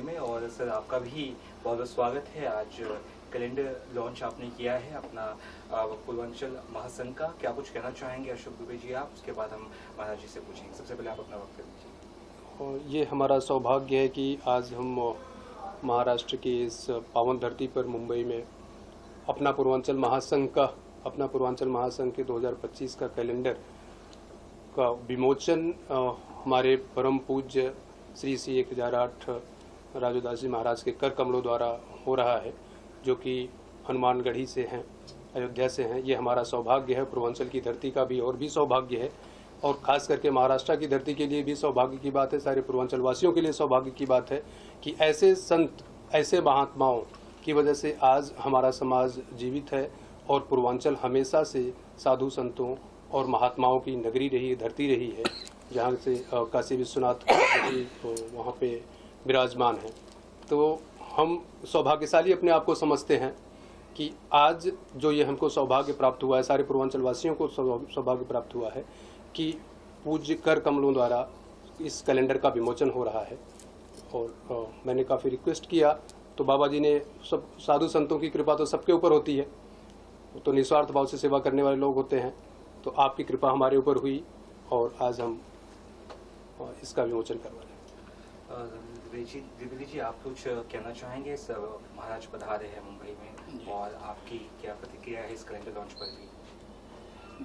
में। और सर आपका भी बहुत बहुत स्वागत है। आज कैलेंडर लॉन्च आपने किया है अपना पूर्वांचल महासंघ का, क्या कुछ कहना चाहेंगे अशोक दुबे जी आप? उसके बाद हम महाराज जी से पूछेंगे। सबसे पहले आप अपना वक्त दीजिए। ये हमारा सौभाग्य है कि आज हम महाराष्ट्र की इस पावन धरती पर मुंबई में अपना पूर्वांचल महासंघ के 2025 का कैलेंडर का विमोचन हमारे परम पूज्य श्री 1008 राजूदास जी महाराज के कर कमलों द्वारा हो रहा है, जो कि हनुमानगढ़ी से हैं, अयोध्या से हैं। ये हमारा सौभाग्य है, पूर्वांचल की धरती का भी और भी सौभाग्य है, और खास करके महाराष्ट्र की धरती के लिए भी सौभाग्य की बात है, सारे पूर्वांचल वासियों के लिए सौभाग्य की बात है कि ऐसे संत, ऐसे महात्माओं की वजह से आज हमारा समाज जीवित है। और पूर्वांचल हमेशा से साधु संतों और महात्माओं की नगरी रही, धरती रही है, जहाँ से काशी विश्वनाथ जी वहाँ पे विराजमान हैं। तो हम सौभाग्यशाली अपने आप को समझते हैं कि आज जो ये हमको सौभाग्य प्राप्त हुआ है, सारे पूर्वांचल वासियों को सौभाग्य प्राप्त हुआ है कि पूज्य कर कमलों द्वारा इस कैलेंडर का विमोचन हो रहा है। और मैंने काफ़ी रिक्वेस्ट किया तो बाबा जी ने, सब साधु संतों की कृपा तो सबके ऊपर होती है, तो निस्वार्थ भाव से सेवा करने वाले लोग होते हैं, तो आपकी कृपा हमारे ऊपर हुई और आज हम इसका विमोचन करवा रहे हैं। द्विवेदी जी आप कुछ कहना चाहेंगे? सब महाराज पधारे हैं मुंबई में और आपकी क्या प्रतिक्रिया है इस कैलेंडर लॉन्च पर भी?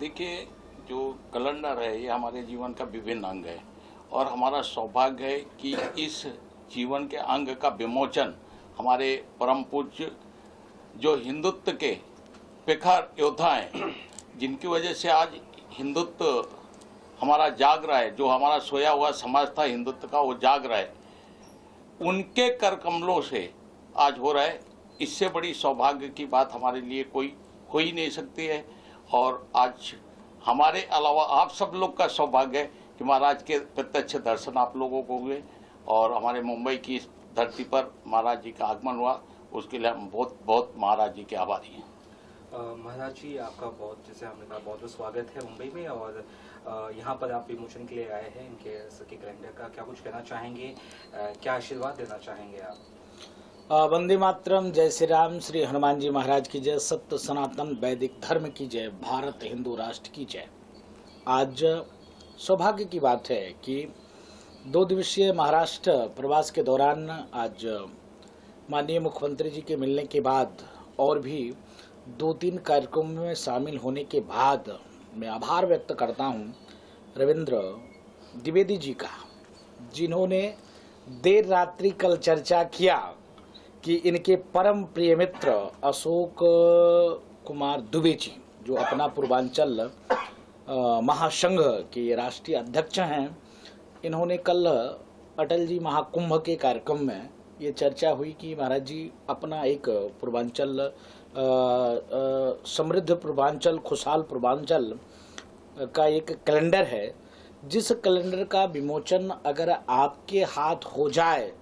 देखिए, जो कैलेंडर है ये हमारे जीवन का विभिन्न अंग है और हमारा सौभाग्य है कि इस जीवन के अंग का विमोचन हमारे परम पूज्य जो हिंदुत्व के प्रखर योद्धा हैं, जिनकी वजह से आज हिंदुत्व हमारा जाग रहा है, जो हमारा सोया हुआ समाज था हिंदुत्व का वो जाग रहा है, उनके कर कमलों से आज हो रहा है। इससे बड़ी सौभाग्य की बात हमारे लिए कोई हो ही नहीं सकती है। और आज हमारे अलावा आप सब लोग का सौभाग्य है कि महाराज के प्रत्यक्ष दर्शन आप लोगों को हुए और हमारे मुंबई की इस धरती पर महाराज जी का आगमन हुआ, उसके लिए हम बहुत बहुत महाराज जी के आभारी हैं। महाराज जी आपका बहुत, जैसे हमने कहा, बहुत बहुत स्वागत है मुंबई में। और यहाँ पर आप विमोचन के लिए आए हैं इनके सबके कैलेंडर का, क्या कुछ कहना चाहेंगे? क्या आशीर्वाद देना चाहेंगे आप? वंदे मातरम, जय श्री राम, श्री हनुमान जी महाराज की जय, सत्य सनातन वैदिक धर्म की जय, भारत हिंदू राष्ट्र की जय। आज सौभाग्य की बात है कि 2 दिवसीय महाराष्ट्र प्रवास के दौरान आज माननीय मुख्यमंत्री जी के मिलने के बाद और भी 2-3 कार्यक्रमों में शामिल होने के बाद मैं आभार व्यक्त करता हूं रविंद्र द्विवेदी जी का, जिन्होंने देर रात्रि कल चर्चा किया कि इनके परम प्रिय मित्र अशोक कुमार दुबे जी, जो अपना पूर्वांचल महासंघ के राष्ट्रीय अध्यक्ष हैं, इन्होंने कल अटल जी महाकुंभ के कार्यक्रम में ये चर्चा हुई कि महाराज जी अपना एक पूर्वांचल समृद्ध पूर्वांचल, खुशहाल पूर्वांचल का एक कैलेंडर है, जिस कैलेंडर का विमोचन अगर आपके हाथ हो जाए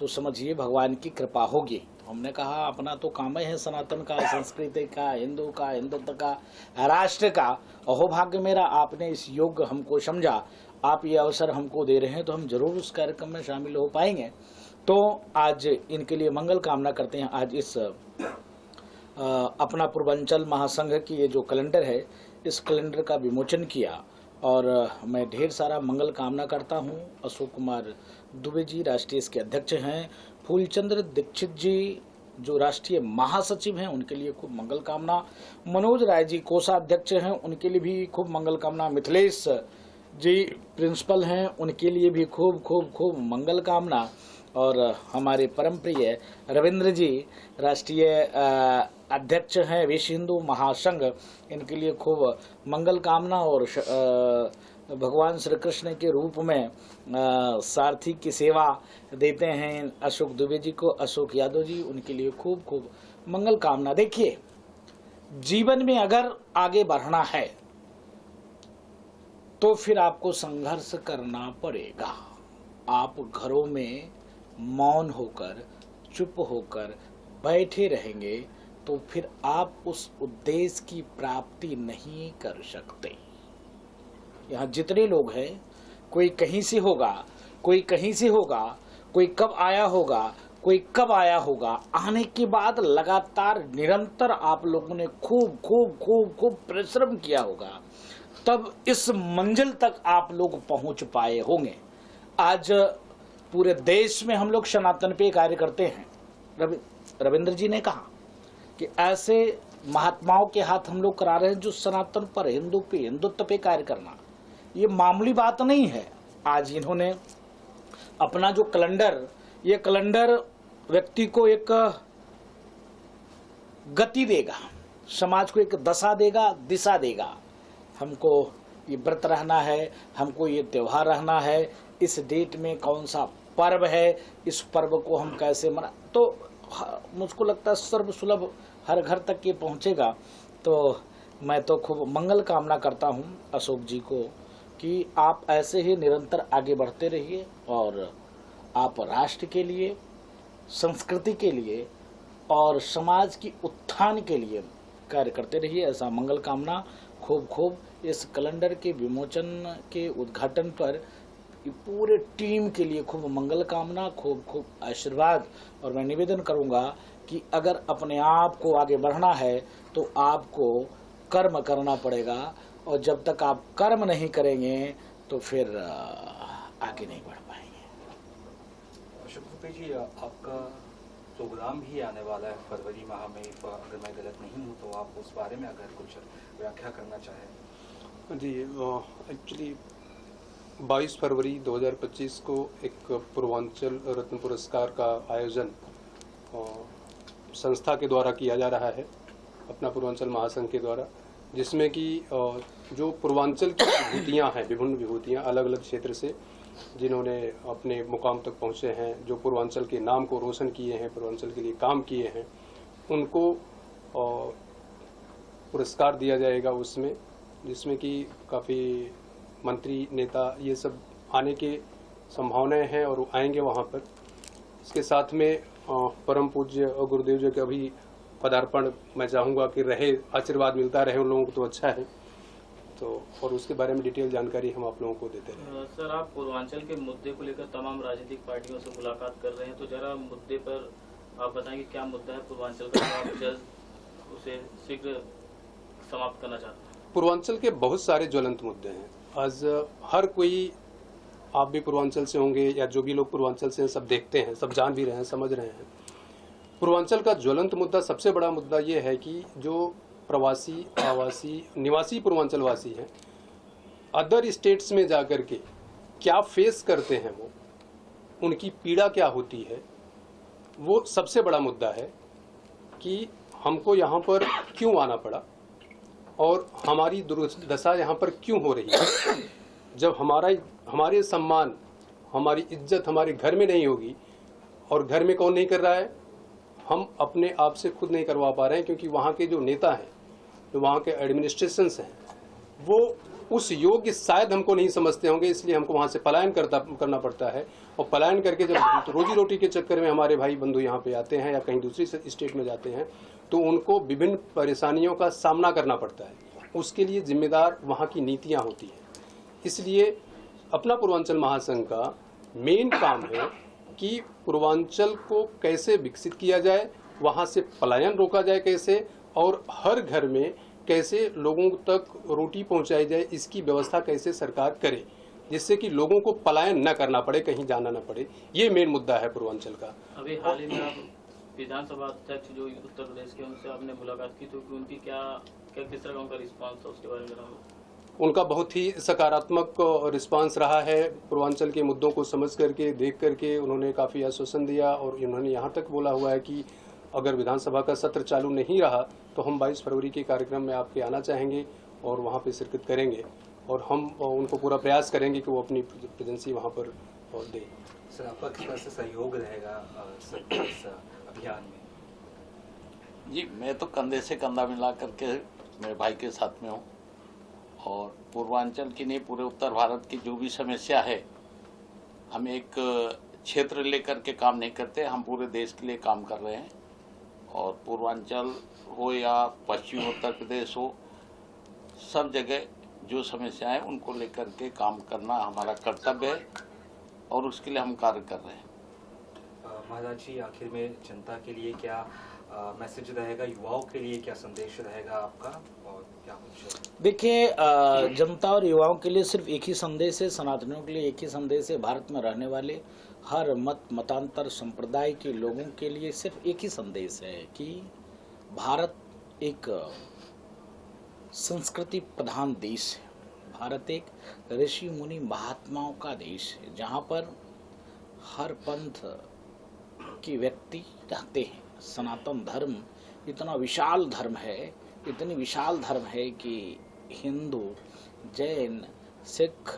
तो समझिए भगवान की कृपा होगी। हमने कहा अपना तो काम है सनातन का, संस्कृति का, हिंदू का, हिंदुत्व का, राष्ट्र का। अहोभाग्य मेरा, आपने इस योग्य हमको समझा, आप ये अवसर हमको दे रहे हैं, तो हम जरूर उस कार्यक्रम में शामिल हो पाएंगे। तो आज इनके लिए मंगल कामना करते हैं। आज इस अपना पूर्वांचल महासंघ की ये जो कैलेंडर है, इस कैलेंडर का विमोचन किया और मैं ढेर सारा मंगल कामना करता हूँ। अशोक कुमार दुबे जी राष्ट्रीय इसके अध्यक्ष हैं, फूलचंद्र दीक्षित जी जो राष्ट्रीय महासचिव हैं, उनके लिए खूब मंगल कामना, मनोज राय जी कोषाध्यक्ष हैं, उनके लिए भी खूब मंगल कामना, मिथिलेश जी प्रिंसिपल हैं, उनके लिए भी खूब खूब खूब मंगल कामना, और हमारे परम प्रिय रविंद्र जी राष्ट्रीय अध्यक्ष हैं विश्व हिंदू महासंघ, इनके लिए खूब मंगल कामना। और भगवान श्री कृष्ण के रूप में सारथी की सेवा देते हैं अशोक दुबे जी को, अशोक यादव जी, उनके लिए खूब खूब मंगल कामना। देखिए, जीवन में अगर आगे बढ़ना है तो फिर आपको संघर्ष करना पड़ेगा। आप घरों में मौन होकर, चुप होकर बैठे रहेंगे तो फिर आप उस उद्देश्य की प्राप्ति नहीं कर सकते। यहाँ जितने लोग हैं, कोई कहीं से होगा, कोई कहीं से होगा, कोई कब आया होगा, कोई कब आया होगा। आने के बाद लगातार निरंतर आप लोगों ने खूब खूब खूब खूब परिश्रम किया होगा, तब इस मंजिल तक आप लोग पहुंच पाए होंगे। आज पूरे देश में हम लोग सनातन पे कार्य करते हैं। रविंद्र जी ने कहा कि ऐसे महात्माओं के हाथ हम लोग करा रहे हैं जो सनातन पर, हिंदू पे, हिंदुत्व पे कार्य करना ये मामूली बात नहीं है। आज इन्होंने अपना जो कैलेंडर, ये कैलेंडर व्यक्ति को एक गति देगा, समाज को एक दशा देगा, दिशा देगा। हमको ये व्रत रहना है, हमको ये त्योहार रहना है, इस डेट में कौन सा पर्व है, इस पर्व को हम कैसे मना, तो मुझको लगता है सर्व सुलभ हर घर तक ये पहुंचेगा। तो मैं तो खूब मंगल कामना करता हूं अशोक जी को कि आप ऐसे ही निरंतर आगे बढ़ते रहिए और आप राष्ट्र के लिए, संस्कृति के लिए और समाज की उत्थान के लिए कार्य करते रहिए। ऐसा मंगल कामना। खूब खूब इस कैलेंडर के विमोचन के उद्घाटन पर पूरे टीम के लिए खूब मंगल कामना, खूब खूब आशीर्वाद। और मैं निवेदन करूंगा कि अगर अपने आप को आगे बढ़ना है तो आपको कर्म करना पड़ेगा, और जब तक आप कर्म नहीं करेंगे तो फिर आगे नहीं बढ़ पाएंगे। अशोक दुबे जी, आपका प्रोग्राम भी आने वाला है फरवरी माह में, अगर मैं गलत नहीं हूँ तो आप उस बारे में अगर कुछ व्याख्या करना चाहें। जी, एक्चुअली 22 फरवरी 2025 को एक पूर्वांचल रत्न पुरस्कार का आयोजन संस्था के द्वारा किया जा रहा है, अपना पूर्वांचल महासंघ के द्वारा, जिसमें कि जो पूर्वांचल की विभूतियाँ हैं, विभिन्न विभूतियाँ अलग अलग क्षेत्र से जिन्होंने अपने मुकाम तक पहुँचे हैं, जो पूर्वांचल के नाम को रोशन किए हैं, पूर्वांचल के लिए काम किए हैं, उनको पुरस्कार दिया जाएगा उसमें, जिसमें कि काफ़ी मंत्री, नेता ये सब आने के संभावनाएं हैं और आएंगे वहाँ पर। इसके साथ में परम पूज्य गुरुदेव जी का भी पदार्पण मैं चाहूँगा कि रहे, आशीर्वाद मिलता रहे उन लोगों को तो अच्छा है। तो और उसके बारे में डिटेल जानकारी हम आप लोगों को देते रहे। सर, आप पूर्वांचल के मुद्दे को लेकर तमाम राजनीतिक पार्टियों से मुलाकात कर रहे हैं, तो जरा मुद्दे पर आप बताएंगे क्या मुद्दा है पूर्वांचल का, आप जल्द उसे शीघ्र समाप्त करना चाहते हैं। पूर्वांचल के बहुत सारे ज्वलंत मुद्दे हैं। आज हर कोई, आप भी पूर्वांचल से होंगे या जो भी लोग पूर्वांचल से हैं, सब देखते हैं, सब जान भी रहे हैं, समझ रहे हैं। पूर्वांचल का ज्वलंत मुद्दा, सबसे बड़ा मुद्दा ये है कि जो प्रवासी, आवासी, निवासी पूर्वांचल वासी हैं, अदर स्टेट्स में जाकर के क्या फेस करते हैं, वो उनकी पीड़ा क्या होती है, वो सबसे बड़ा मुद्दा है कि हमको यहाँ पर क्यों आना पड़ा और हमारी दुर्दशा यहाँ पर क्यों हो रही है। जब हमारे सम्मान, हमारी इज्जत हमारे घर में नहीं होगी, और घर में कौन नहीं कर रहा है, हम अपने आप से खुद नहीं करवा पा रहे हैं, क्योंकि वहाँ के जो नेता हैं, जो वहाँ के एडमिनिस्ट्रेशंस हैं, वो उस योग्य शायद हमको नहीं समझते होंगे, इसलिए हमको वहाँ से पलायन करना पड़ता है। और पलायन करके जब रोजी रोटी के चक्कर में हमारे भाई बंधु यहाँ पे आते हैं या कहीं दूसरी स्टेट में जाते हैं, तो उनको विभिन्न परेशानियों का सामना करना पड़ता है। उसके लिए जिम्मेदार वहाँ की नीतियाँ होती हैं। इसलिए अपना पूर्वांचल महासंघ का मेन काम है कि पूर्वांचल को कैसे विकसित किया जाए, वहाँ से पलायन रोका जाए कैसे, और हर घर में कैसे लोगों तक रोटी पहुँचाई जाए, इसकी व्यवस्था कैसे सरकार करे, जिससे कि लोगों को पलायन न करना पड़े, कहीं जाना न पड़े। ये मेन मुद्दा है पूर्वांचल का। अभी हाल ही में आप विधानसभा अध्यक्ष जो उत्तर प्रदेश के, उनसे आपने मुलाकात की, तो उनकी किस तरह का उनका रिस्पॉन्स था, उसके बारे में जनाओ। उनका बहुत ही सकारात्मक रिस्पांस रहा है। पूर्वांचल के मुद्दों को समझ करके, देख करके उन्होंने काफ़ी आश्वासन दिया, और उन्होंने यहाँ तक बोला हुआ है कि अगर विधानसभा का सत्र चालू नहीं रहा तो हम 22 फरवरी के कार्यक्रम में आपके आना चाहेंगे और वहाँ पे शिरकत करेंगे, और हम उनको पूरा प्रयास करेंगे कि वो अपनी प्रेजेंसी वहाँ पर दें। सर, आपका किस तरह से सहयोग रहेगा सर इस अभियान में? जी, मैं तो कंधे से कंधा मिला करके मेरे भाई के साथ में हूँ, और पूर्वांचल की नहीं, पूरे उत्तर भारत की जो भी समस्या है, हम एक क्षेत्र लेकर के काम नहीं करते, हम पूरे देश के लिए काम कर रहे हैं। और पूर्वांचल हो या पश्चिमी उत्तर प्रदेश हो, सब जगह जो समस्याएं उनको लेकर के काम करना हमारा कर्तव्य है, और उसके लिए हम कार्य कर रहे हैं। महाराज जी, आखिर में जनता के लिए क्या मैसेज रहेगा, युवाओं के लिए क्या संदेश रहेगा आपका, और क्या कुछ? देखिए, जनता और युवाओं के लिए सिर्फ एक ही संदेश है, सनातनियों के लिए एक ही संदेश है, भारत में रहने वाले हर मतांतर संप्रदाय के लोगों के लिए सिर्फ एक ही संदेश है कि भारत एक संस्कृति प्रधान देश है। भारत एक ऋषि मुनि महात्माओं का देश है, जहाँ पर हर पंथ के व्यक्ति रहते हैं। सनातन धर्म इतना विशाल धर्म है, इतनी विशाल धर्म है कि हिंदू, जैन, सिख,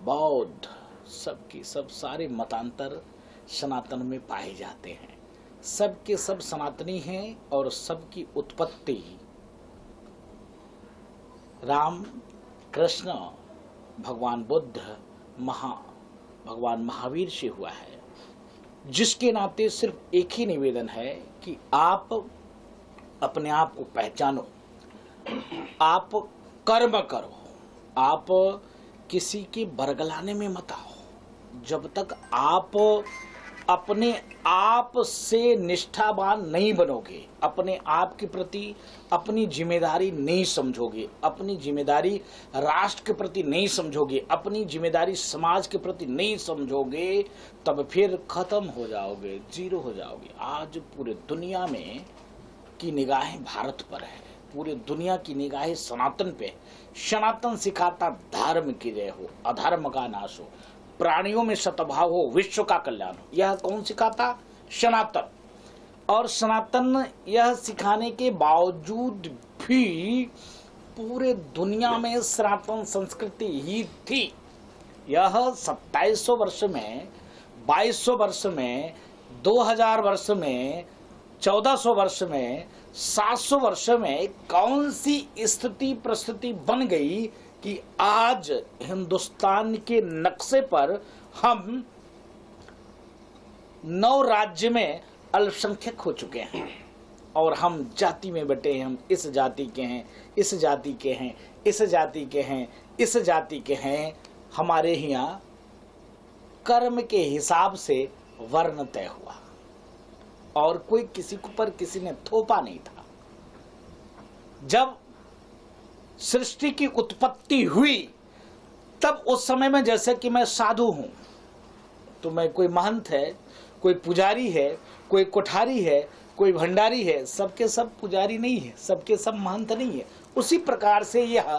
बौद्ध सबकी सब सारे मतांतर सनातन में पाए जाते हैं। सबके सब सनातनी हैं और सबकी उत्पत्ति राम, कृष्ण, भगवान बुद्ध, भगवान महावीर से हुआ है। जिसके नाते सिर्फ एक ही निवेदन है कि आप अपने आप को पहचानो, आप कर्म करो, आप किसी के बरगलाने में मत आओ। जब तक आप अपने आप से निष्ठावान नहीं बनोगे, अपने आप के प्रति अपनी जिम्मेदारी नहीं समझोगे, अपनी जिम्मेदारी राष्ट्र के प्रति नहीं समझोगे, अपनी जिम्मेदारी समाज के प्रति नहीं समझोगे, तब फिर खत्म हो जाओगे, जीरो हो जाओगे। आज पूरे दुनिया में की निगाहें भारत पर है, पूरे दुनिया की निगाहें सनातन पे। सनातन सिखाता धर्म की जय हो, अधर्म का नाश हो, प्राणियों में सद्भाव हो, विश्व का कल्याण हो। यह कौन सिखाता? सनातन। और सनातन यह सिखाने के बावजूद भी पूरे दुनिया में सनातन संस्कृति ही थी। यह 2700 वर्ष में, 2200 वर्ष में, 2000 वर्ष में, 1400 वर्ष में, 700 वर्ष में कौन सी स्थिति परिस्थिति बन गई कि आज हिंदुस्तान के नक्शे पर हम 9 राज्य में अल्पसंख्यक हो चुके हैं और हम जाति में बटे हैं। हम इस जाति के हैं, इस जाति के हैं, इस जाति के हैं, इस जाति के हैं। हमारे यहाँ कर्म के हिसाब से वर्ण तय हुआ और कोई किसी को पर किसी ने थोपा नहीं था। जब सृष्टि की उत्पत्ति हुई तब उस समय में जैसे कि मैं साधु हूं, तो मैं कोई महंत है, कोई पुजारी है, कोई कोठारी है, कोई भंडारी है, सबके सब पुजारी नहीं है, सबके सब महंत नहीं है। उसी प्रकार से यह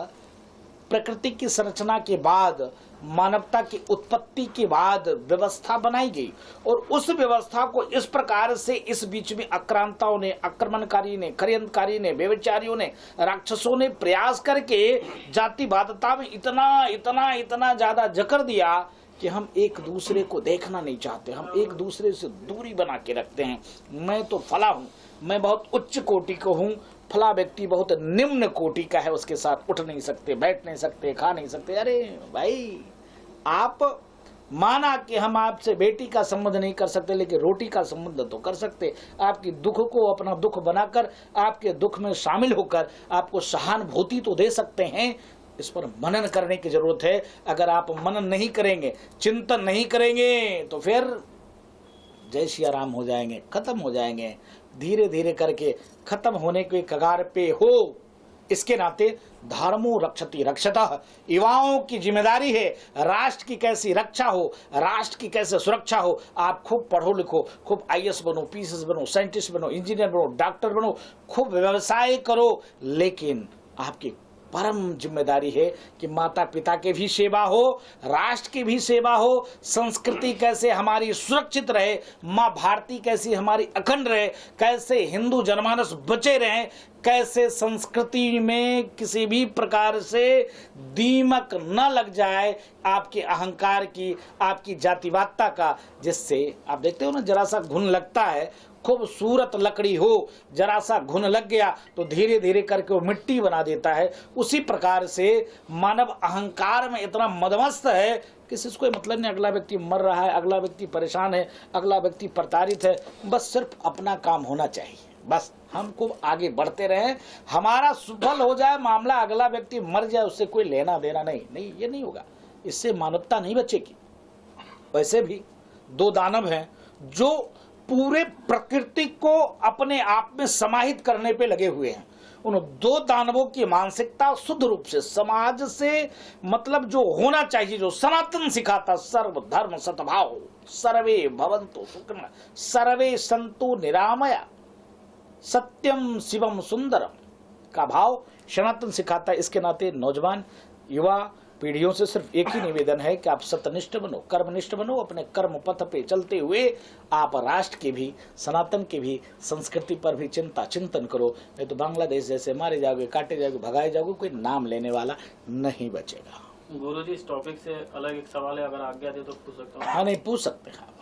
प्रकृति की संरचना के बाद, मानवता की उत्पत्ति के बाद व्यवस्था बनाई गई और उस व्यवस्था को इस प्रकार से इस बीच में आक्रांताओं ने, आक्रमणकारी ने, षड्यंत्रकारियों ने, व्यभिचारियों ने, राक्षसों ने प्रयास करके जातिवादता में इतना ज्यादा जकड़ दिया कि हम एक दूसरे को देखना नहीं चाहते, हम एक दूसरे से दूरी बना के रखते हैं। मैं तो फला हूँ, मैं बहुत उच्च कोटि का हूँ, फला व्यक्ति बहुत निम्न कोटि का है, उसके साथ उठ नहीं सकते, बैठ नहीं सकते, खा नहीं सकते। अरे भाई, आप माना कि हम आपसे बेटी का संबंध नहीं कर सकते, लेकिन रोटी का संबंध तो कर सकते। आपकी दुख को अपना दुख बनाकर, आपके दुख में शामिल होकर आपको सहानुभूति तो दे सकते हैं। इस पर मनन करने की जरूरत है। अगर आप मनन नहीं करेंगे, चिंतन नहीं करेंगे, तो फिर जय सिया राम हो जाएंगे, खत्म हो जाएंगे, धीरे धीरे करके खत्म होने के कगार पे हो। इसके नाते धर्मो रक्षति रक्षतः, युवाओं की जिम्मेदारी है राष्ट्र की कैसी रक्षा हो, राष्ट्र की कैसे सुरक्षा हो। आप खूब पढ़ो लिखो, खूब IAS बनो, PCS बनो, साइंटिस्ट बनो, इंजीनियर बनो, डॉक्टर बनो, खूब व्यवसाय करो, लेकिन आपकी परम जिम्मेदारी है कि माता पिता के भी सेवा हो, राष्ट्र की भी सेवा हो, संस्कृति कैसे हमारी सुरक्षित रहे, माँ भारती कैसी हमारी अखंड रहे, कैसे हिंदू जनमानस बचे रहे, कैसे संस्कृति में किसी भी प्रकार से दीमक न लग जाए आपके अहंकार की, आपकी जातिवादता का, जिससे आप देखते हो ना, जरा सा घुन लगता है, खूबसूरत लकड़ी हो, जरा सा घुन लग गया तो धीरे धीरे करके वो मिट्टी बना देता है। उसी प्रकार से मानव अहंकार में इतना मदमस्त है, किसी से कोई मतलब नहीं, अगला व्यक्ति मर रहा है, अगला व्यक्ति परेशान है, अगला व्यक्ति प्रताड़ित है, बस सिर्फ अपना काम होना चाहिए, बस हमको आगे बढ़ते रहें, हमारा सुफल हो जाए मामला, अगला व्यक्ति मर जाए उससे कोई लेना देना नहीं, ये नहीं होगा, इससे मानवता नहीं बचेगी। वैसे भी 2 दानव हैं जो पूरे प्रकृति को अपने आप में समाहित करने पे लगे हुए हैं। उन दो दानवों की मानसिकता शुद्ध रूप से समाज से मतलब जो होना चाहिए, जो सनातन सिखाता, सर्वधर्म सद्भाव, सर्वे भवन्तु सुखिनः, सर्वे सन्तु निरामया, सत्यम शिवम सुंदरम का भाव सनातन सिखाता है। इसके नाते नौजवान युवा पीढ़ियों से सिर्फ एक ही निवेदन है कि आप सत्यनिष्ठ बनो, कर्मनिष्ठ बनो, अपने कर्म पथ पे चलते हुए आप राष्ट्र की भी, सनातन की भी संस्कृति पर भी चिंतन करो। नहीं तो बांग्लादेश जैसे मारे जाओगे, काटे जाओगे, भगाए जाओगे, कोई नाम लेने वाला नहीं बचेगा। गुरुजी, इस टॉपिक से अलग एक सवाल है, अगर आज्ञा दे तो पूछ सकता हूँ? हाँ, नहीं पूछ सकते हैं।